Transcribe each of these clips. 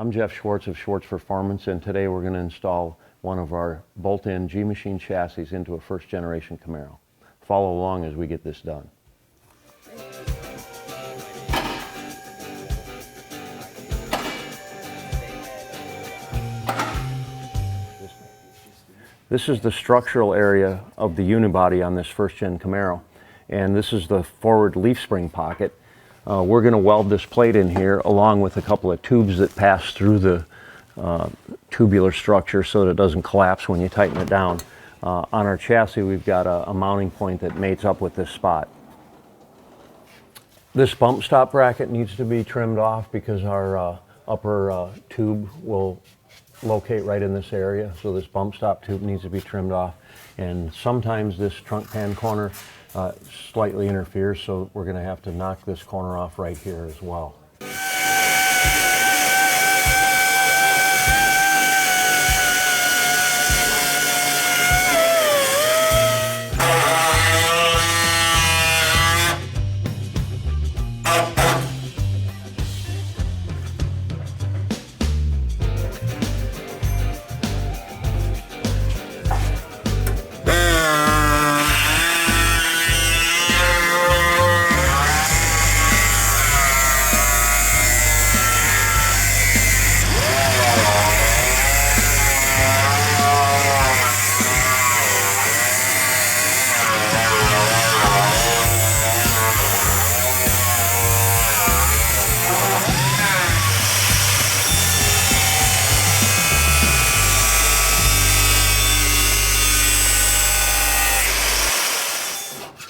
I'm Jeff Schwartz of Schwartz Performance, and today we're going to install one of our bolt-in G-Machine chassis into a first-generation Camaro. Follow along as we get this done. This is the structural area of the unibody on this first-gen Camaro, and this is the forward leaf spring pocket. We're going to weld this plate in here along with a couple of tubes that pass through the tubular structure so that it doesn't collapse when you tighten it down. On our chassis we've got a mounting point that mates up with this spot. This bump stop bracket needs to be trimmed off because our upper tube will locate right in this area, so this bump stop tube needs to be trimmed off, and sometimes this trunk pan corner slightly interferes, so we're going to have to knock this corner off right here as well.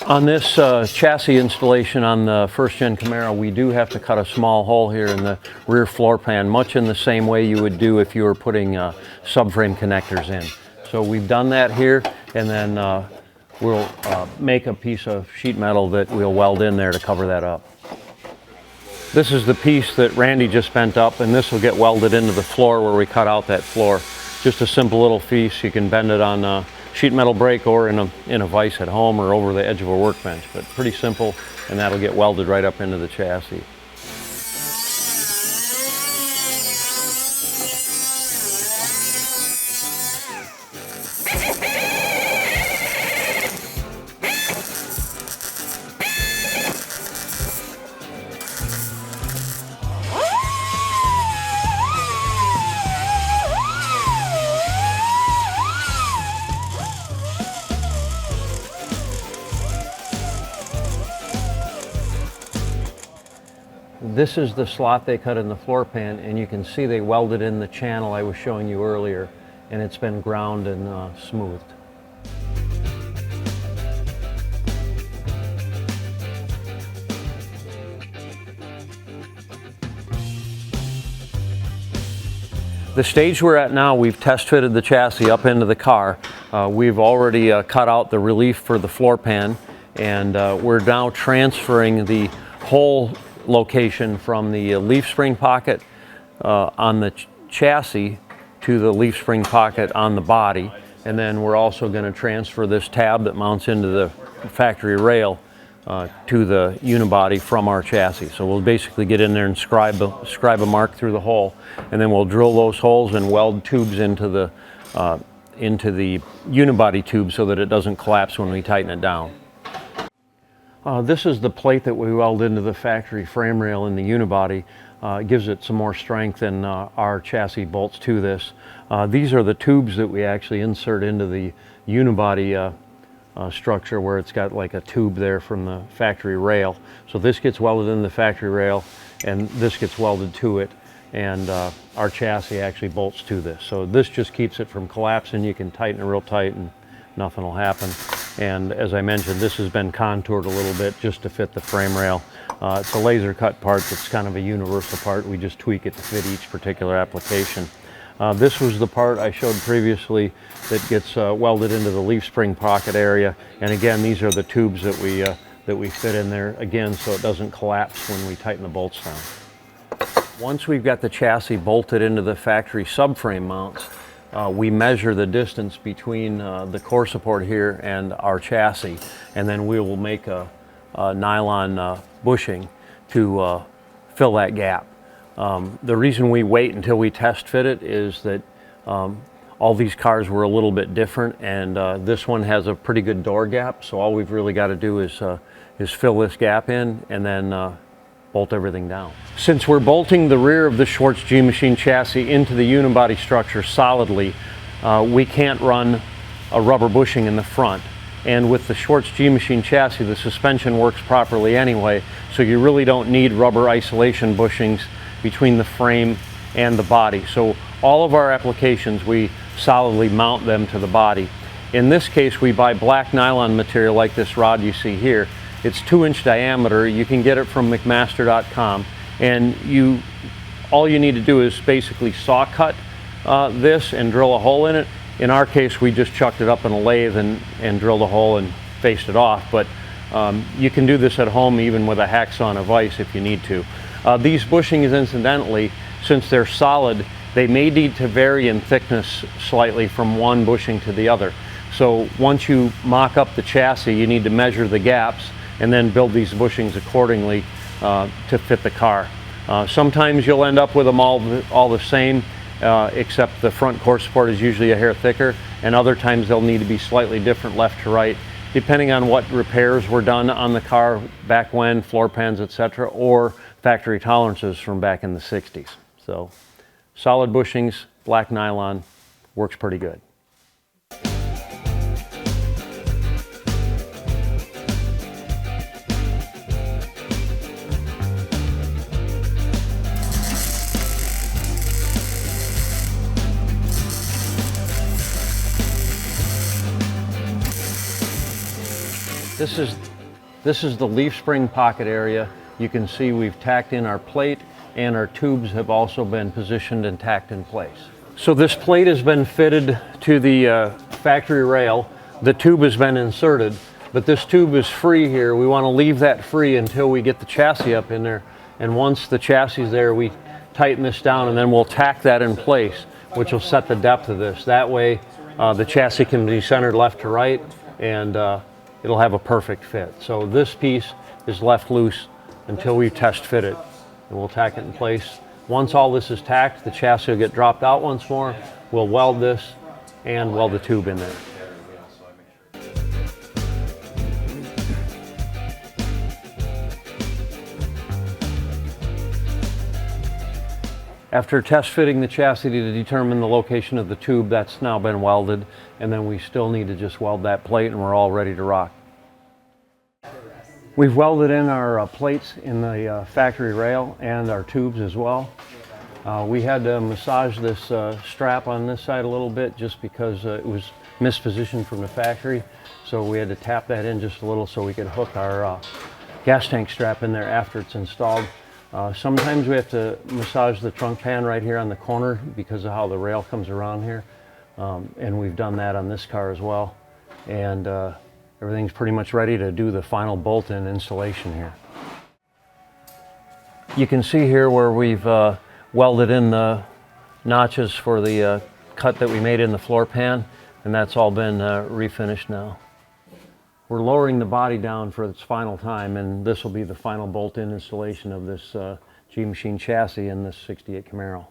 On this chassis installation on the first-gen Camaro, we do have to cut a small hole here in the rear floor pan, much in the same way you would do if you were putting subframe connectors in. So we've done that here, and then we'll make a piece of sheet metal that we'll weld in there to cover that up. This is the piece that Randy just bent up, and this will get welded into the floor where we cut out that floor. Just a simple little piece. You can bend it on sheet metal brake or in a vise at home or over the edge of a workbench, but pretty simple, and that'll get welded right up into the chassis. This is the slot they cut in the floor pan, and you can see they welded in the channel I was showing you earlier, and it's been ground and smoothed. The stage we're at now, we've test fitted the chassis up into the car. We've already cut out the relief for the floor pan, and we're now transferring the whole location from the leaf spring pocket on the chassis to the leaf spring pocket on the body, and then we're also going to transfer this tab that mounts into the factory rail to the unibody from our chassis. So we'll basically get in there and scribe a mark through the hole, and then we'll drill those holes and weld tubes into the unibody tube so that it doesn't collapse when we tighten it down. This is the plate that we weld into the factory frame rail in the unibody. It gives it some more strength, and our chassis bolts to this. These are the tubes that we actually insert into the unibody structure, where it's got like a tube there from the factory rail. So this gets welded in the factory rail, and this gets welded to it, and our chassis actually bolts to this. So this just keeps it from collapsing. You can tighten it real tight and nothing will happen. And as I mentioned, this has been contoured a little bit just to fit the frame rail. It's a laser cut part that's kind of a universal part. We just tweak it to fit each particular application. This was the part I showed previously that gets welded into the leaf spring pocket area. And again, these are the tubes that we fit in there, again, so it doesn't collapse when we tighten the bolts down. Once we've got the chassis bolted into the factory subframe mounts, we measure the distance between the core support here and our chassis, and then we will make a nylon bushing to fill that gap. The reason we wait until we test fit it is that all these cars were a little bit different, and this one has a pretty good door gap, so all we've really got to do is fill this gap in and then bolt everything down. Since we're bolting the rear of the Schwartz G-Machine chassis into the unibody structure solidly, we can't run a rubber bushing in the front. And with the Schwartz G-Machine chassis, the suspension works properly anyway, so you really don't need rubber isolation bushings between the frame and the body. So all of our applications, we solidly mount them to the body. In this case, we buy black nylon material like this rod you see here. It's 2-inch diameter. You can get it from McMaster.com, and all you need to do is basically saw cut this and drill a hole in it. In our case, we just chucked it up in a lathe and drilled a hole and faced it off, but you can do this at home even with a hacksaw and a vise if you need to. These bushings, incidentally, since they're solid, they may need to vary in thickness slightly from one bushing to the other. So once you mock up the chassis, you need to measure the gaps and then build these bushings accordingly to fit the car. Sometimes you'll end up with them all the same, except the front core support is usually a hair thicker, and other times they'll need to be slightly different left to right, depending on what repairs were done on the car back when, floor pans, etc., or factory tolerances from back in the 60s. So solid bushings, black nylon, works pretty good. This is the leaf spring pocket area. You can see we've tacked in our plate, and our tubes have also been positioned and tacked in place. So this plate has been fitted to the factory rail. The tube has been inserted, but this tube is free here. We want to leave that free until we get the chassis up in there. And once the chassis is there, we tighten this down, and then we'll tack that in place, which will set the depth of this. That way the chassis can be centered left to right, and it'll have a perfect fit. So this piece is left loose until we test fit it, and we'll tack it in place. Once all this is tacked, the chassis will get dropped out once more. We'll weld this and weld the tube in there. After test fitting the chassis to determine the location of the tube, that's now been welded, and then we still need to just weld that plate, and we're all ready to rock. We've welded in our plates in the factory rail and our tubes as well. We had to massage this strap on this side a little bit just because it was mispositioned from the factory, so we had to tap that in just a little so we could hook our gas tank strap in there after it's installed. Sometimes we have to massage the trunk pan right here on the corner because of how the rail comes around here, and we've done that on this car as well, and everything's pretty much ready to do the final bolt-in installation here. You can see here where we've welded in the notches for the cut that we made in the floor pan, and that's all been refinished now. We're lowering the body down for its final time, and this will be the final bolt-in installation of this G-Machine chassis in this 68 Camaro.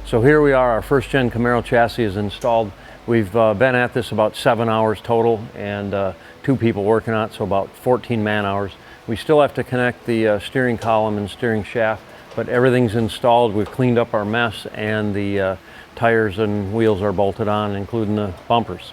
So here we are, our first gen Camaro chassis is installed. We've been at this about 7 hours total, and 2 people working on it, so about 14 man hours. We still have to connect the steering column and steering shaft But everything's installed. We've cleaned up our mess, and the tires and wheels are bolted on, including the bumpers.